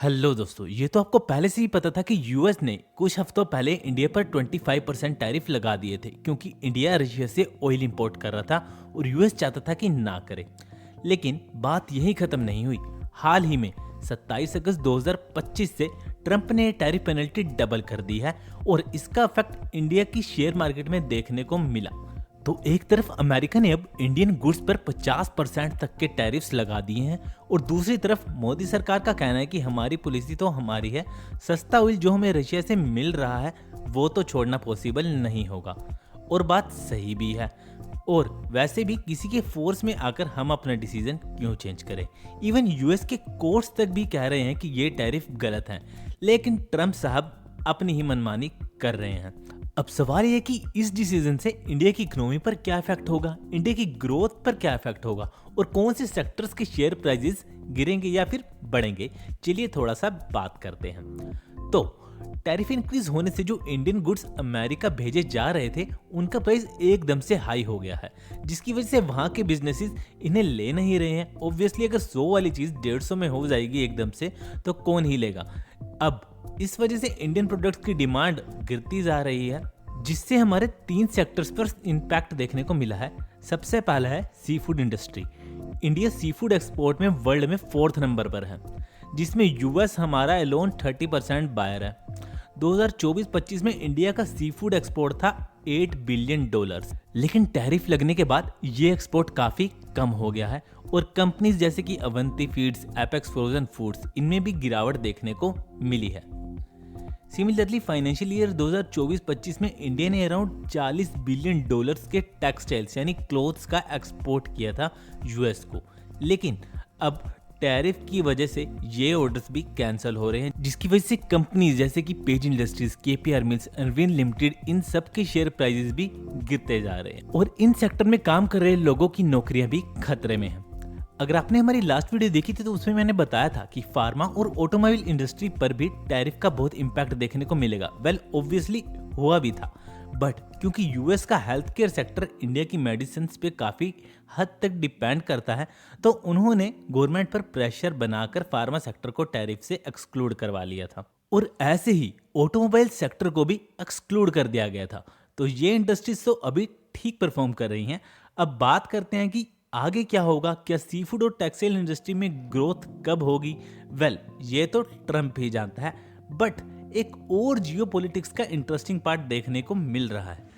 Hello दोस्तों, ये तो आपको पहले से ही पता था कि यूएस ने कुछ हफ्तों पहले इंडिया पर 25% टैरिफ लगा दिए थे क्योंकि इंडिया रशिया से ऑयल इंपोर्ट कर रहा था और यूएस चाहता था कि ना करे। लेकिन बात यही खत्म नहीं हुई। हाल ही में 27 अगस्त 2025 से ट्रंप ने टैरिफ पेनल्टी डबल कर दी है और इसका इफेक्ट इंडिया की शेयर मार्केट में देखने को मिला। तो एक तरफ अमेरिका ने अब इंडियन गुड्स पर 50% तक के टैरिफ्स लगा दिए हैं और दूसरी तरफ मोदी सरकार का कहना है कि हमारी पॉलिसी तो हमारी है, सस्ता ऑयल जो हमें रशिया से मिल रहा है वो तो छोड़ना पॉसिबल नहीं होगा। और बात सही भी है। और वैसे भी किसी के फोर्स में आकर हम अपना डिसीजन क्यों चेंज करें। इवन यूएस के कोर्ट्स तक भी कह रहे हैं कि ये टैरिफ गलत हैं, लेकिन ट्रंप साहब अपनी ही मनमानी कर रहे हैं। अब सवाल ये कि इस डिसीजन से इंडिया की इकोनॉमी पर क्या इफेक्ट होगा, इंडिया की ग्रोथ पर क्या इफेक्ट होगा और कौन से सेक्टर्स के शेयर प्राइसेस गिरेंगे या फिर बढ़ेंगे। चलिए थोड़ा सा बात करते हैं। तो टैरिफ इंक्रीज होने से जो इंडियन गुड्स अमेरिका भेजे जा रहे थे उनका प्राइस एकदम से हाई हो गया है, जिसकी वजह से वहां के बिजनेसेस इन्हें ले नहीं रहे हैं। ऑब्वियसली अगर 100 वाली चीज 150 में हो जाएगी एकदम से तो कौन ही लेगा। अब इस वजह से इंडियन प्रोडक्ट्स की डिमांड गिरती जा रही है, जिससे हमारे 3 सेक्टर्स पर इम्पैक्ट देखने को मिला है। सबसे पहला है seafood industry. India seafood export में वर्ल्ड में 4th नंबर पर है, जिसमें यूएस हमारा अलोन 30% बायर है। 2024-25 में इंडिया का सी फूड एक्सपोर्ट था $8 बिलियन, लेकिन टैरिफ लगने के बाद ये एक्सपोर्ट काफी कम हो गया है और कंपनीज जैसे कि Avanti feeds, apex frozen foods, इनमें भी गिरावट देखने को मिली है। सिमिलरली फाइनेंशियल ईयर 2024-25 में इंडिया ने अराउंड $40 बिलियन के टेक्सटाइल्स यानी क्लोथ्स का एक्सपोर्ट किया था यूएस को, लेकिन अब टैरिफ की वजह से ये ऑर्डर्स भी कैंसिल हो रहे हैं, जिसकी वजह से कंपनीज जैसे कि Page Industries, KPR Mills, Arvind Limited, इन सब के शेयर प्राइसेस भी गिरते जा रहे हैं और इन सेक्टर में काम कर रहे लोगों की नौकरियां भी खतरे में हैं। अगर आपने हमारी लास्ट वीडियो देखी थी तो उसमें मैंने बताया था कि फार्मा और ऑटोमोबाइल इंडस्ट्री पर भी टैरिफ का बहुत इंपैक्ट देखने को मिलेगा। वेल ऑब्वियसली हुआ भी था, बट क्योंकि यूएस का हेल्थ केयर सेक्टर इंडिया की मेडिसिन पे काफी हद तक डिपेंड करता है, तो उन्होंने गवर्नमेंट पर प्रेशर बनाकर फार्मा सेक्टर को टैरिफ से एक्सक्लूड करवा लिया था और ऐसे ही ऑटोमोबाइल सेक्टर को भी एक्सक्लूड कर दिया गया था। तो ये इंडस्ट्रीज तो अभी ठीक परफॉर्म कर रही हैं। अब बात करते हैं कि आगे क्या होगा, क्या सी फूड और टेक्सटाइल इंडस्ट्री में ग्रोथ कब होगी। वेल ये तो ट्रंप ही जानता है, बट एक और जियोपॉलिटिक्स का इंटरेस्टिंग पार्ट देखने को मिल रहा है।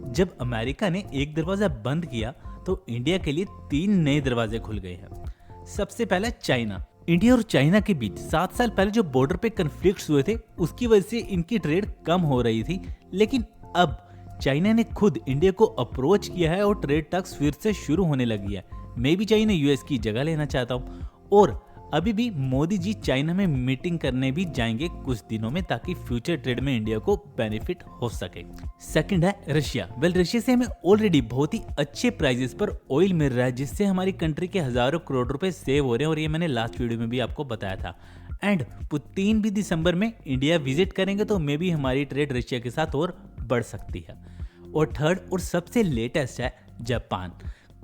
जब अमेरिका ने एक दरवाजा बंद किया तो इंडिया के लिए 3 नए दरवाजे खुल गए हैं। सबसे पहला चाइना। इंडिया और चाइना के बीच 7 साल पहले जो बॉर्डर पे कन्फ्लिक्ट्स हुए थे उसकी वजह से इनकी ट्रेड कम हो रही थी, लेकिन अब चाइना ने खुद इंडिया को अप्रोच किया है और ट्रेड टैक्स फिर से शुरू होने लगी है। मैं भी चाइना यूएस की जगह लेना चाहता हूँ और अभी भी मोदी जी चाइना में मीटिंग करने भी जाएंगे कुछ दिनों में, ताकि फ्यूचर ट्रेड में इंडिया को बेनिफिट हो सके। सेकंड है रशिया। वेल रशिया से हमें ऑलरेडी बहुत ही अच्छे प्राइसेस पर ऑयल मिल रहा है, जिससे हमारी कंट्री के हजारों करोड़ रुपए सेव हो रहे हैं और ये मैंने लास्ट वीडियो में भी आपको बताया था। एंड पुतिन भी दिसंबर में इंडिया विजिट करेंगे तो मे भी हमारी ट्रेड रशिया के साथ और बढ़ सकती है। और थर्ड और सबसे लेटेस्ट है जापान।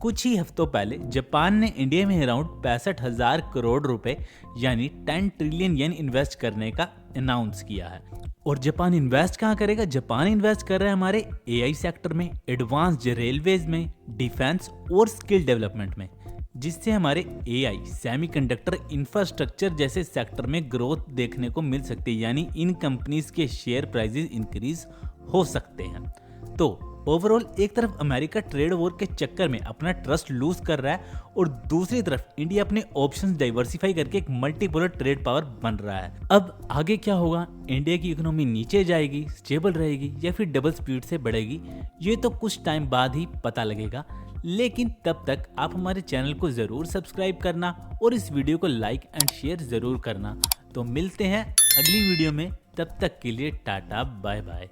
कुछ ही हफ्तों पहले जापान ने इंडिया में अराउंड 65,000 करोड़ रुपए यानी 10 ट्रिलियन येन इन्वेस्ट करने का अनाउंस किया है। और जापान इन्वेस्ट कहाँ करेगा? जापान इन्वेस्ट कर रहा है हमारे एआई सेक्टर में, एडवांस्ड रेलवेज में, डिफेंस और स्किल डेवलपमेंट में, जिससे हमारे एआई, सेमीकंडक्टर, इंफ्रास्ट्रक्चर जैसे सेक्टर में ग्रोथ देखने को मिल सकती है, यानी इन कंपनीज के शेयर प्राइसेस इंक्रीज हो सकते हैं। तो ओवरऑल एक तरफ अमेरिका ट्रेड वॉर के चक्कर में अपना ट्रस्ट लूज कर रहा है और दूसरी तरफ इंडिया अपने ऑप्शंस डाइवर्सिफाई करके एक मल्टीपोलर ट्रेड पावर बन रहा है। अब आगे क्या होगा? इंडिया की इकोनॉमी नीचे जाएगी, स्टेबल रहेगी या फिर डबल स्पीड से बढ़ेगी? ये तो कुछ टाइम बाद ही पता लगेगा, लेकिन तब तक आप हमारे चैनल को जरूर सब्सक्राइब करना और इस वीडियो को लाइक एंड शेयर जरूर करना। तो मिलते हैं अगली वीडियो में, तब तक के लिए टाटा बाय बाय।